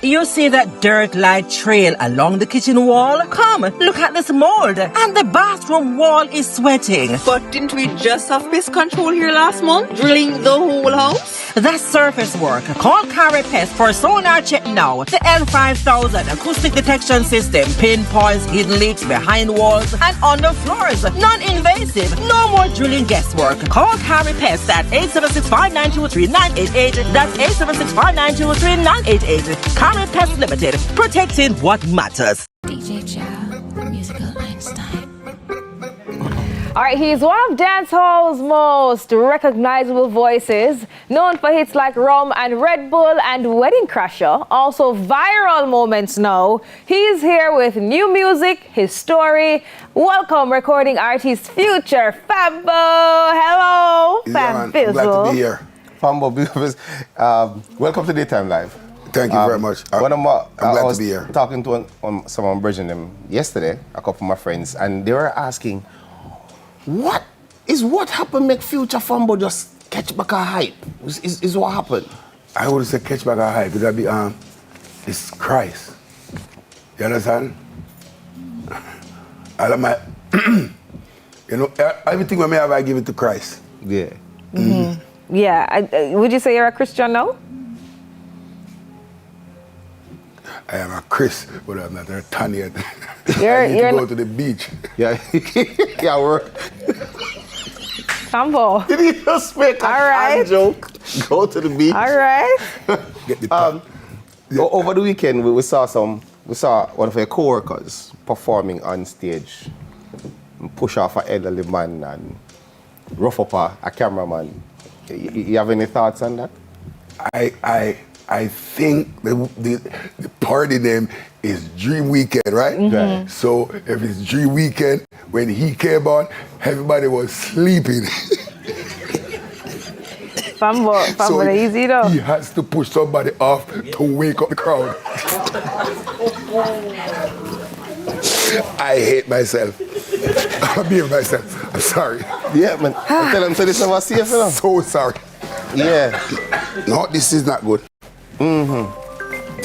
You see that dirt-like trail along the kitchen wall? Come, look at this mold. And the bathroom wall is sweating. But didn't we just have pest control here last month? Drilling the whole house? That's surface work. Call Pest for sonar check now. The L5000 acoustic detection system pinpoints hidden leaks behind walls and under floors. Non-invasive. No more drilling guesswork. Call Pest at 876-592-3988. That's 876-592-3988. Pest Limited, protecting what matters. DJ Joe, musical Einstein. All right, he's one of dancehall's most recognizable voices, known for hits like Rum and Red Bull and Wedding Crasher, also viral moments now. He's here with new music, his story. Welcome, recording artist Future Fambo. Hello, I'm glad to be here. Fambo, welcome to Daytime Live. Thank you very much. I'm glad to be here. Talking to someone bridging them yesterday, a couple of my friends, and they were asking, what happened make Future Fambo just catch back a hype? Is what happened? I would say catch back a hype. It'll be it's Christ. You understand? All of my everything when I have, I give it to Christ. Yeah. Mm-hmm. Yeah. Would you say you're a Christian now? I am a Chris, but I'm not a Tanya. I need You're to go to the beach. Yeah. Yeah, we're... Fambo. Did he just make a joke? Go to the beach. All right. Get the Over the weekend, we saw one of your co-workers performing on stage. Push off an elderly man and rough up a cameraman. You have any thoughts on that? I think the party name is Dream Weekend, right? Mm-hmm. So if it's Dream Weekend, when he came on, everybody was sleeping. Fambo, So easy though. he has to push somebody off to wake up the crowd. I hate myself. I'm being myself. I'm sorry. Yeah, man. I tell him to this never safe, you know? So sorry. Yeah. No, this is not good. Mm-hmm.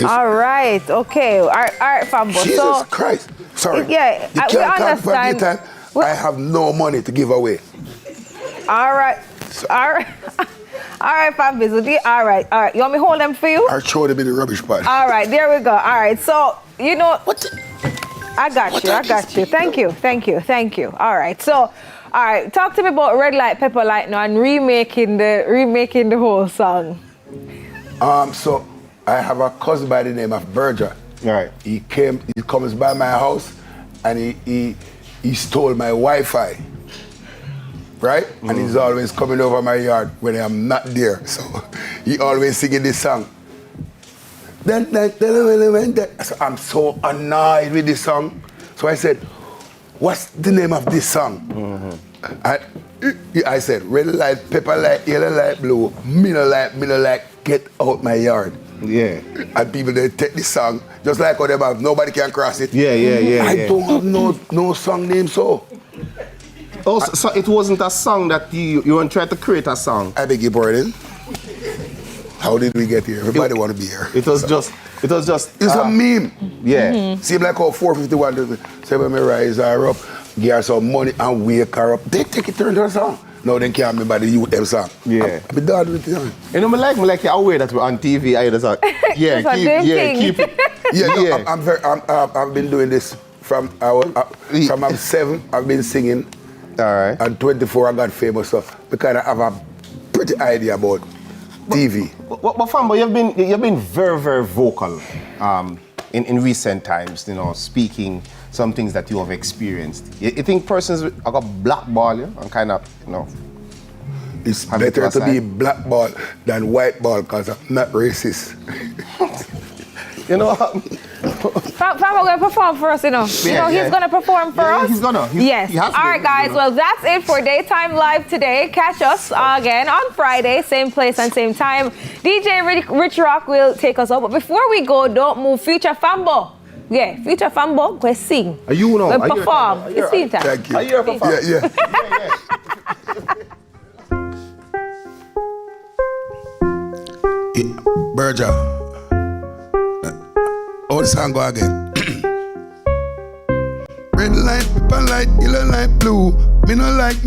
All right, okay. All right, Fambo. Jesus Christ. Sorry. Yeah, you we can't understand. Time. I have no money to give away. All right. All right. All right, Fambo. All right. You want me to hold them for you? I'll throw them in the rubbish pile. All right, there we go. All right, so, you know... I got you. Thank you. All right, so... All right, talk to me about Red Light, Pepper Light now and remaking the whole song. So I have a cousin by the name of Berger. Right. He comes by my house and he stole my Wi-Fi. Right? Mm. And he's always coming over my yard when I'm not there. So he always singing this song. So I'm so annoyed with this song. So I said, what's the name of this song? Mm-hmm. I said, red light, pepper light, yellow light, blue, middle light, get out my yard. Yeah. And people, they take this song, just like how they have, nobody can cross it. Yeah. I don't have no song name, so. Oh, so it wasn't a song that you weren't trying to create a song? I beg your pardon. How did we get here? Everybody want to be here. It was just. It's a meme. Yeah. Mm-hmm. Seem like how 451 say when me rise her up, give her some money and wake her up. They take it turn to a song. No, they can't remember the youth them song. Yeah. I'm done with it. You know, me like you're aware that we're on TV. I just yeah, keep it. Yeah. I've been doing this from I'm 7. I've been singing. All right. And 24 I got famous stuff because I have a pretty idea about TV. But Fambo, you've been very, very vocal in recent times, you know, speaking some things that you have experienced. You think persons are got blackball you and kind of, you know... It's better to be blackball than whiteball because I'm not racist. You know, Fambo going to perform for us, you know. He's going to perform for us. He's gonna. Yes. All right, guys. Well, that's it for Daytime Live today. Catch us again on Friday, same place and same time. DJ Rich Rock will take us up. But before we go, don't move. Future Fambo. Yeah, Future Fambo, go sing. Are you know? Go perform. It's team time. Thank you. Are you a performer? Yeah. Berger. how the song go again. Red light, pepper light, yellow light, blue. Me no like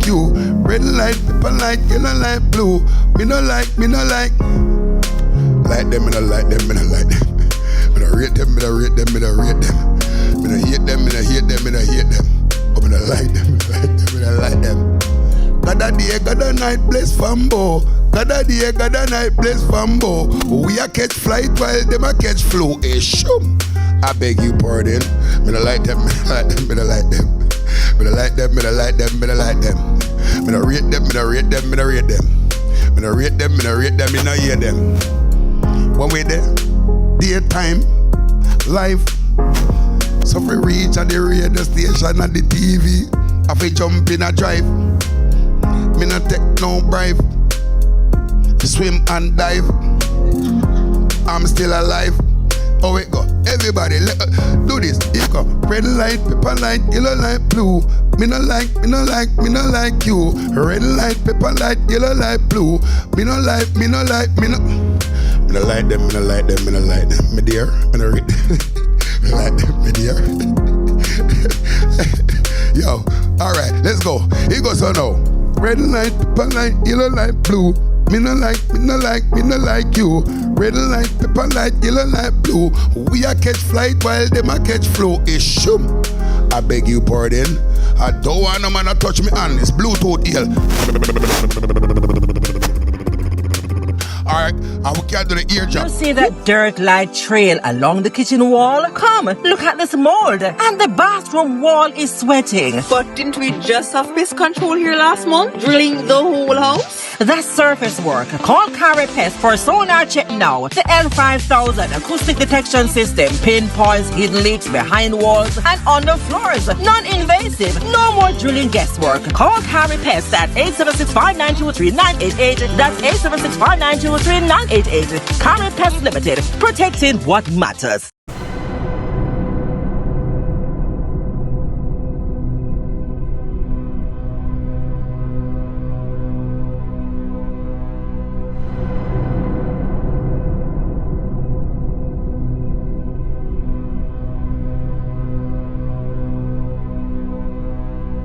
you. Red light, pepper light, yellow light, blue. Me no like. Like them, me no like them, me no like them. Me no rate them, me no rate them, me no rate them. Me no hate them, me no hate them, me no hate them. But me no like them, me no like them, me no like them. God a day, God a night, bless Fambo. God a day, God a night, bless Fambo. We a catch flight while them a catch flow. Eh, shum. I beg you pardon. Me no like them, me no like them, me no like them. Me no like them, me no like them, me no like them. Me no rate them, me no rate them, me no rate them. Me no rate them, me no rate them, me no hear them. When we there, daytime, life. So we reach at the radio station and the TV. I fi jump in a drive. Me no take no bribe. Swim and dive. I'm still alive. Oh it go, everybody do this. Here go, red light, pepper light, yellow light, blue. Me no like you. Red light, pepper light, yellow light, blue. Me no like them, me no like them, me dear. Me no read them. Me like them, me dear. Yo, alright, let's go. Here goes so now. Red light, pepper light, yellow light, blue. Me no like you. Red light, pepper light, yellow light, blue. We a catch flight while them a catch flow. It's shum. I beg you pardon. I don't want no man to touch me hand. It's Bluetooth here. Alright, and we can do the ear job. You see that dirt light trail along the kitchen wall? Come, look at this mold. And the bathroom wall is sweating. But didn't we just have pest control here last month? Drilling the whole house? That's surface work. Call Pest for sonar check now. The L5000 acoustic detection system pinpoints hidden leaks behind walls and on the floors. Non-invasive. No more drilling guesswork. Call Pest at 876-592-3988. That's 876-592-3988. Pest Limited. Protecting what matters.